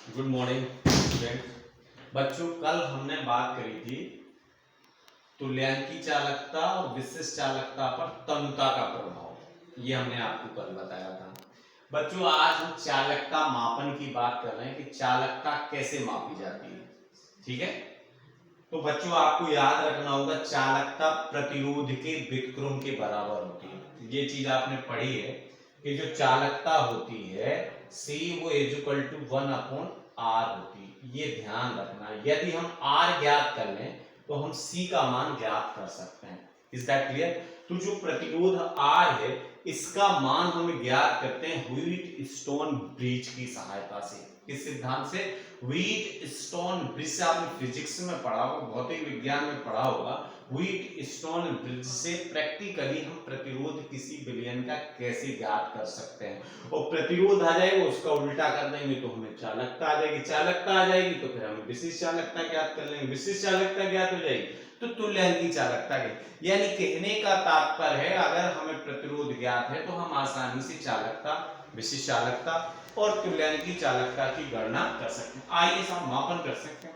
Good morning students. बच्चों, कल हमने बात करी थी तुल्यांकी चालकता और विशिष्ट चालकता पर तनुता का प्रभाव। ये हमने आपको कल बताया था। बच्चों, आज हम चालकता मापन की बात कर रहे हैं कि चालकता कैसे मापी जाती है। ठीक है, तो बच्चों आपको याद रखना होगा चालकता प्रतिरोध के व्युत्क्रम के बराबर होती है। ये चीज आपने पढ़ी है कि जो चालकता होती है C वो इक्वल टू 1/R होती है। ये ध्यान रखना, यदि हम R ज्ञात कर लें तो हम C का मान ज्ञात कर सकते हैं। Is that clear? तो जो प्रतिरोध R है इसका मान हम ज्ञात करते हैं व्हीट स्टोन ब्रिज की सहायता से। किस सिद्धांत से? व्हीट स्टोन ब्रिज से आपने फिजिक्स में पढ़ा होगा, भौतिक विज्ञान में पढ़ा होगा। व्हीट स्टोन ब्रिज से प्रैक्टिकली हम प्रतिरोध किसी विलयन का कैसे ज्ञात कर सकते हैं। और प्रतिरोध आ जाएगा उसका उल्टा कर देंगे तो हमें चालकता आ जाएगी, चालकता आ जाएगी तो फिर हमें विशिष्ट चालकता ज्ञात कर लेंगे, विशिष्ट चालकता ज्ञात हो जाएगी तो तुल्यांकी चालकता की। यानी कहने का तात्पर्य है अगर हमें प्रतिरोध ज्ञात है तो हम आसानी से चालकता, विशिष्ट चालकता और तुल्यांकी चालकता की गणना कर सकते हैं। आइए हम मापन कर सकते हैं।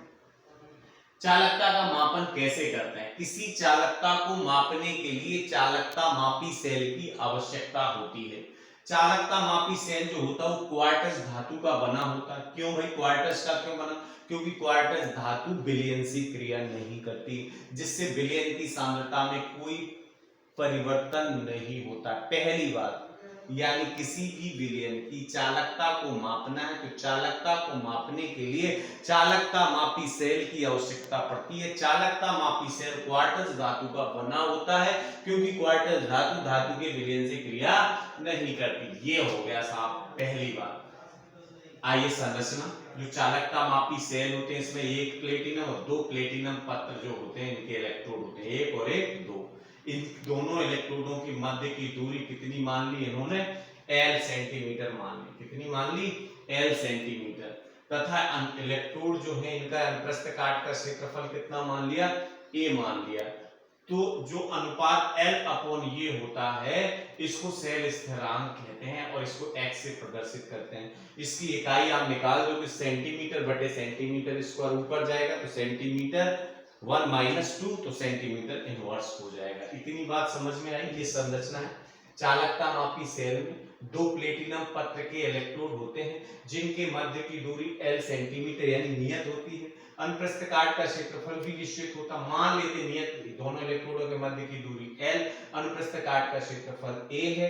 चालकता का मापन कैसे करते हैं? किसी चालकता को मापने के लिए चालकता मापी सेल की आवश्यकता होती है। चालकता मापी सेल जो होता है वो क्वार्टज धातु का बना होता है। क्यों भाई क्वार्टज का क्यों बना? क्योंकि क्वार्टज धातु विलयन से क्रिया नहीं करती, जिससे विलयन की सांद्रता में कोई परिवर्तन नहीं होता। पहली बात, यानी किसी भी विलयन की चालकता को मापना है तो चालकता को मापने के लिए चालकता मापी सेल की आवश्यकता पड़ती है। चालकता मापी सेल क्वार्टज धातु का बना होता है क्योंकि क्वार्टज धातु धातु के विलयन से क्रिया नहीं करती। ये हो गया साहब पहली बात। आइए संरचना, जो चालकता मापी सेल होते हैं इसमें एक प्लेटिनम और दो प्लेटिनम पत्र जो होते हैं इनके इलेक्ट्रोड होते हैं, एक और एक दो। इन दोनों इलेक्ट्रोडों की मध्य की दूरी कितनी मान ली इन्होंने? L सेंटीमीटर मान ली। कितनी मान ली? L centimetre. तथा इलेक्ट्रोड जो है इनका अनुप्रस्थ काट का क्षेत्रफल कितना मान लिया? A मान लिया। तो जो अनुपात L ये होता है इसको सेल स्थिरांक कहते हैं और इसको x से प्रदर्शित करते हैं। इसकी इकाई आप निकाल दोगे सेंटीमीटर बटे सेंटीमीटर स्क्वायर, ऊपर जाएगा तो सेंटीमीटर 1 - 2 तो सेंटीमीटर इनवर्स हो जाएगा। इतनी बात समझ में आई? ये संरचना है। चालकता मापी सेल में दो प्लेटिनम पत्र के इलेक्ट्रोड होते हैं जिनके मध्य की दूरी L सेंटीमीटर यानी नियत होती है। अनुप्रस्थ काट का क्षेत्रफल भी निश्चित होता। मान लेते नियत दोनों इलेक्ट्रोडों के मध्य की दूरी L, अनुप्रस्थ काट का क्षेत्रफल A है।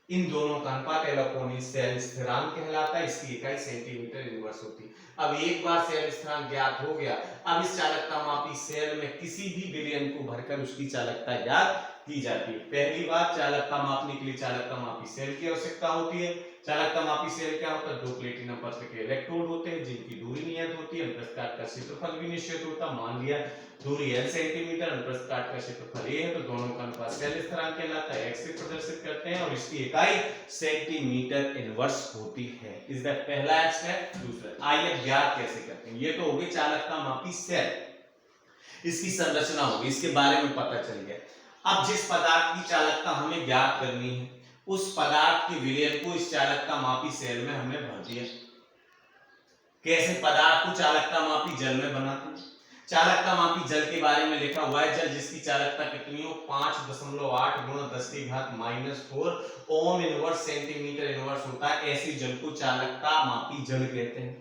इन दोनों का अनुपात L/E सेल स्थिरांक कहलाता है। इसकी इकाई सेंटीमीटर इनवर्स होती है। अब एक बार सेल स्थिरांक ज्ञात हो गया, अब इस चालकता मापी सेल में किसी भी विलयन को भरकर उसकी चालकता ज्ञात की जाती है। पहली बात, चालकता मापने के लिए चालकता मापी सेल की आवश्यकता होती है। चालकता मापी सेल क्या होता है? दो प्लेटिनम पत्र के इलेक्ट्रोड होते हैं जिनकी दूरी नियत होती है, अनुप्रस्थ काट का क्षेत्रफल भी निश्चित होता। मान लिया दूरी L सेंटीमीटर, अनुप्रस्थ काट का क्षेत्रफल A है तो दोनों का अनुपात सेल स्थिरांक कहलाता है। x से प्रदर्शित करते हैं और इसकी इकाई सेंटीमीटर इनवर्स होती है। इस दैट पहला स्टेप। दूसरा, आइए ज्ञात कैसे करते हैं। ये तो होगी चालकता मापी सेल, इसकी संरचना होगी, इसके बारे में पता चल गया। अब जिस पदार्थ की चालकता हमें ज्ञात करनी है उस पदार्थ के विलयन को इस चालकता मापी सेल में हमने भर दिया। कैसे पदार्थ को चालकता मापी जल में बनाते हैं? चालकता मापी जल के बारे में लिखा हुआ है, जल जिसकी चालकता कितनी हो? 5.8 × 10⁻⁴ ओम इनवर्स सेंटीमीटर इनवर्स होता है। ऐसे जल को चालकता मापी जल कहते हैं।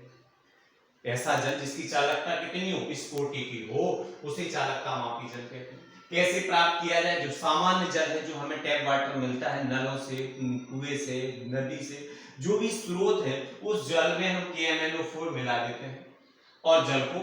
ऐसा जल जिसकी चालकता कितनी हो? इस कोटि की हो उसे चालकता मापी जल कहते हैं। कैसे प्राप्त किया जाए? जो सामान्य जल है जो हमें टैप वाटर मिलता है नलों से, कुएं से, नदी से, जो भी स्रोत है उस जल में हम KMnO4 मिला देते हैं और जल को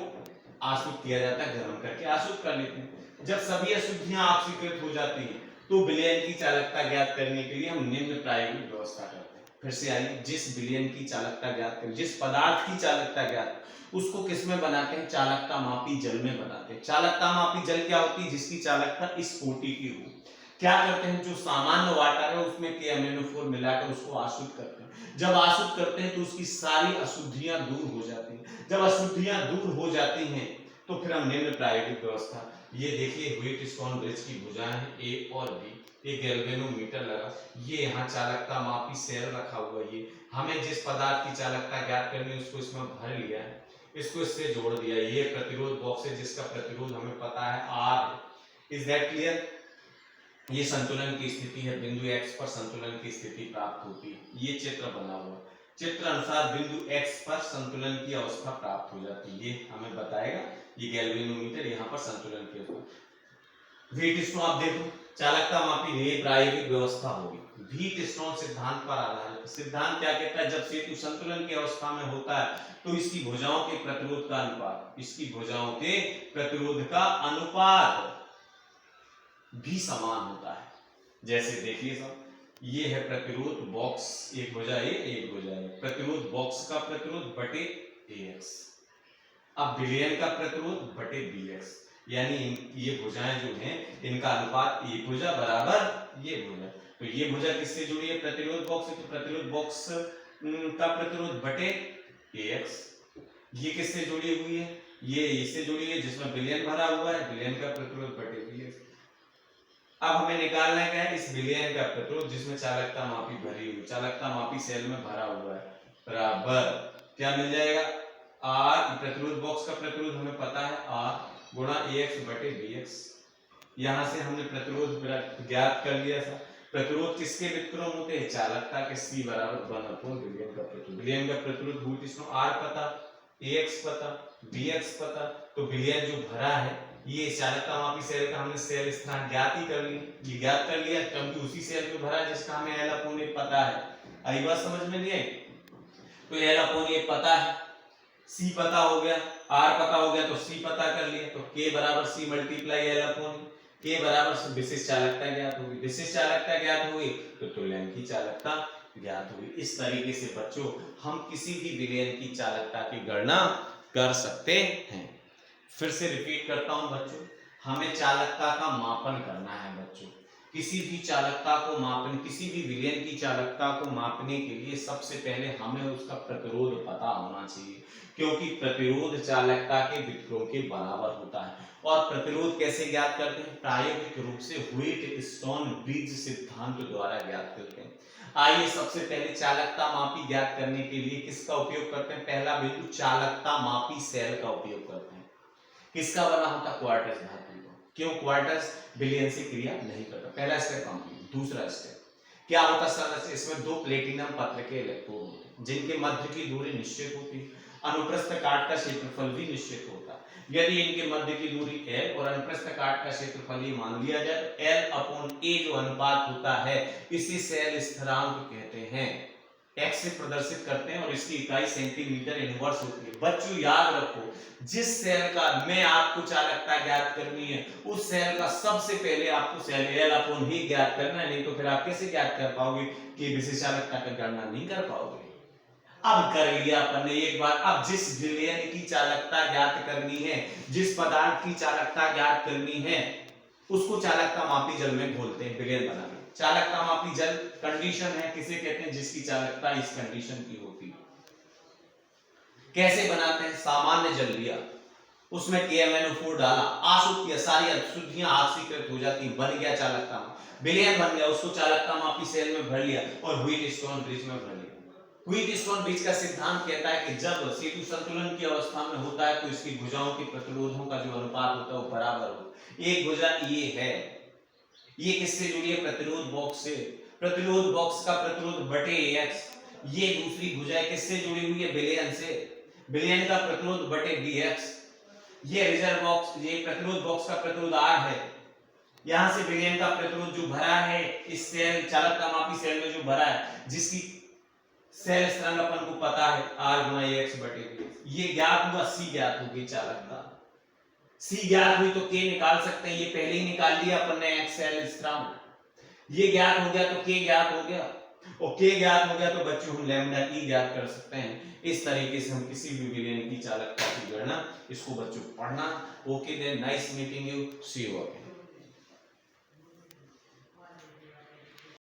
आशुद्ध किया जाता है, गर्म करके आशुद्ध कर लेते हैं। जब सभी अशुद्धियां ऑक्सीकृत हो जाती हैं तो विलयन की चालकता ज्ञात करने के लिए हम निम्न प्रायोगिक व्यवस्था करते हैं। फिर से आइए, जिस विलयन की चालकता ज्ञात करें, जिस पदार्थ की चालकता ज्ञात उसको किस में बनाते हैं? चालकता मापी जल में बनाते हैं। चालकता मापी जल क्या होती है? जिसकी चालकता इस कोटि की हो। क्या करते हैं? जो सामान्य वाटर है उसमें KMnO4 मिलाकर उसको आशुद्ध करते हैं। जब आशुद्ध करते हैं तो उसकी सारी अशुद्धियां दूर हो जाती हैं। जब अशुद्धियां दूर हो जाती हैं तो फिर हम निम्न प्रायोगिक व्यवस्था, ये देखिए व्हीट स्टोन ब्रिज की भुजाएं हैं A और B, ये गैल्वेनोमीटर लगा, ये यहाँ चालकता मापी सेल रखा हुआ, ये हमें जिस पदार्थ की चालकता ज्ञात करनी है उसको इसमें भर लिया है, इसको इससे जोड़ दिया। ये प्रतिरोध बॉक्स है जिसका प्रतिरोध हमें पता है R। Is that clear? ये संतुलन की स्थिति है, बिंदु x पर संतुलन की स्थिति प्राप्त होती है। ये चित्र बना हुआ, चित्र अनुसार बिंदु x पर संतुलन की अवस्था प्राप्त हो जाती है, ये हमें बताएगा। ये गैल्वेनोमीटर यहाँ पर संतुलन की अवस्था। व्हीटस्टोन आप देखो, चालकता मापी ये प्रायोगिक व्यवस्था होगी। व्हीटस्टोन सिद्धांत पर आधारित। सिद्धांत क्या कहता है? जब सेतु संतुलन की अवस्था में होता है तो इसकी भुजाओं के प्रतिरोध का अनुपात, इसकी भुजाओं के प्रतिरोध का अनुपात भी समान होता है। जैसे देखिए सब, ये है प्रतिरोध बॉक्स, एक भुजा ये, एक भुजा ये, प्रतिरोध बॉक्स का प्रतिरोध बटे AX। अब विलयन का प्रतिरोध बटे BX, यानी ये भुजाएं जो हैं इनका अनुपात ये भुजा बराबर ये भुजा। तो ये भुजा किससे जुड़ी है? प्रतिरोध बॉक्स से, तो प्रतिरोध बॉक्स का प्रतिरोध बटे AX। ये किससे जुड़ी हुई है? ये इससे जुड़ी है जिसमें विलयन भरा हुआ है, विलयन का प्रतिरोध बटे BX। अब हमें निकालना है क्या है? इस विलयन का प्रतिरोध जिसमें चालकता मापी भरी हुई, चालकता मापी सेल में भरा हुआ है, बराबर क्या मिल जाएगा? R, प्रतिरोध बॉक्स का प्रतिरोध हमें पता है R गुणा AX बटे BX। यहां से हमने प्रतिरोध ज्ञात कर लिया था। प्रतिरोध किसके व्युत्क्रम होते हैं? चालकता के। C बराबर 1 विलयन का प्रतिरोध। विलयन का प्रतिरोध व्हीटस्टोन R पता, AX पता, BX पता, तो विलयन जो भरा है ये चालकता मापी सेल का हमने सेल स्थान ज्ञात ही कर लिया, ये ज्ञात कर लिया क्योंकि उसी सेल में भरा है जिसका हमें L अपॉन A पता है। आई बात समझ में नहीं आई? तो L अपॉन A पता है, C पता हो गया, R पता हो गया, तो C पता कर लिया, तो K बराबर C multiply L upon K बराबर विशिष्ट चालकता ज्ञात होगी। विशिष्ट चालकता ज्ञात हुई तो तुल्यांक की चालकता ज्ञात हुई। इस तरीके से बच्चों हम किसी भी विलयन की चालकता की गणना कर सकते हैं। फिर से रिपीट करता हूं बच्चों, हमें चालकता का मापन करना है बच्चों। किसी भी चालकता को मापने, किसी भी विलयन की चालकता को मापने के लिए सबसे पहले हमें उसका प्रतिरोध पता होना चाहिए, क्योंकि प्रतिरोध चालकता के व्युत्क्रम के बराबर होता है। और प्रतिरोध कैसे ज्ञात करते हैं? प्रायोगिक रूप से व्हीटस्टोन ब्रिज सिद्धांत द्वारा ज्ञात करते हैं। आइए सबसे पहले चालकता मापी ज्ञात करने के लिए किसका उपयोग करते हैं? पहला बिंदु चालकता मापी सेल का उपयोग करते हैं। किसका बना होता? क्वार्टज धातु का। क्यों? क्वार्टज विलयन से क्रिया नहीं करता। पहला स्टेप कंप्लीट। दूसरा स्टेप क्या होता सर? इसमें दो प्लेटिनम पत्र के इलेक्ट्रोड होते हैं जिनके मध्य की दूरी निश्चित होती है, अनुप्रस्थ काट का क्षेत्रफल भी निश्चित होता है। यदि इनके मध्य की दूरी L और अनुप्रस्थ काट का क्षेत्रफल ये मान लिया जाए तो L अपॉन A जो अनुपात होता है इसी सेल स्थिरांक कहते हैं। x से प्रदर्शित करते हैं और इसकी इकाई सेंटीमीटर इनवर्स होती है। बच्चों याद रखो, जिस सेल का मैं आपको चालकता ज्ञात करनी है उस सेल का सबसे पहले आपको सेल L अपॉन ही ज्ञात करना है, नहीं तो फिर आप कैसे ज्ञात कर पाओगे कि विशिष्ट चालकता की गणना नहीं कर पाओगे। अब कर लिया अपन ने एक बार। अब जिस विलयन की चालकता ज्ञात करनी है, जिस पदार्थ की चालकता ज्ञात करनी है उसको चालकता मापी जल में घोलते हैं विलयन बनाने। चालकता मापी जल कंडीशन है, किसे कहते हैं? जिसकी चालकता इस कंडीशन की होती है। कैसे बनाते हैं? सामान्य जल लिया, उसमें KMnO4 डाला, अशुद्ध सारी अशुद्धियां ऑक्सीकृत हो जाती, बन गया चालकता विलयन बन गया, उसको चालकता मापी सेल में भर लिया और व्हीटस्टोन ब्रिज में भर लिया। व्हीटस्टोन ब्रिज का सिद्धांत कहता है कि जब सेतु संतुलन की अवस्था में होता है तो इसकी भुजाओं के प्रतिरोधों का जो अनुपात होता है वो बराबर हो। एक भुजा ये है, ये किससे जुड़ी है? प्रतिरोध बॉक्स से। प्रतिरोध बॉक्स का प्रतिरोध बटे AX। ये दूसरी भुजा किससे जुड़ी हुई है? विलयन से। विलयन का प्रतिरोध बटे BX। ये रिजर्व बॉक्स, ये प्रतिरोध बॉक्स का प्रतिरोध R है। यहां से विलयन का प्रतिरोध जो भरा है इस सेल चालकता मापी सेल में जो भरा है, जिसकी सेल स्थिरांक अपन को पता है R गुणा AX बटे BX। ये ज्ञात हुआ, C ज्ञात होगी चालकता। C ज्ञात हुई तो K निकाल सकते हैं, ये पहले ही निकाल लिया अपन ने X सेल स्थिरांक। ये ज्ञात हो गया तो K ज्ञात हो गया, और K ज्ञात हो गया तो बच्चों हम लैम्डा E ज्ञात कर सकते हैं। इस तरीके से हम किसी भी विलयन की चालकता की गणना, इसको बच्चों पढ़ना। Okay then, nice meeting you, see you again.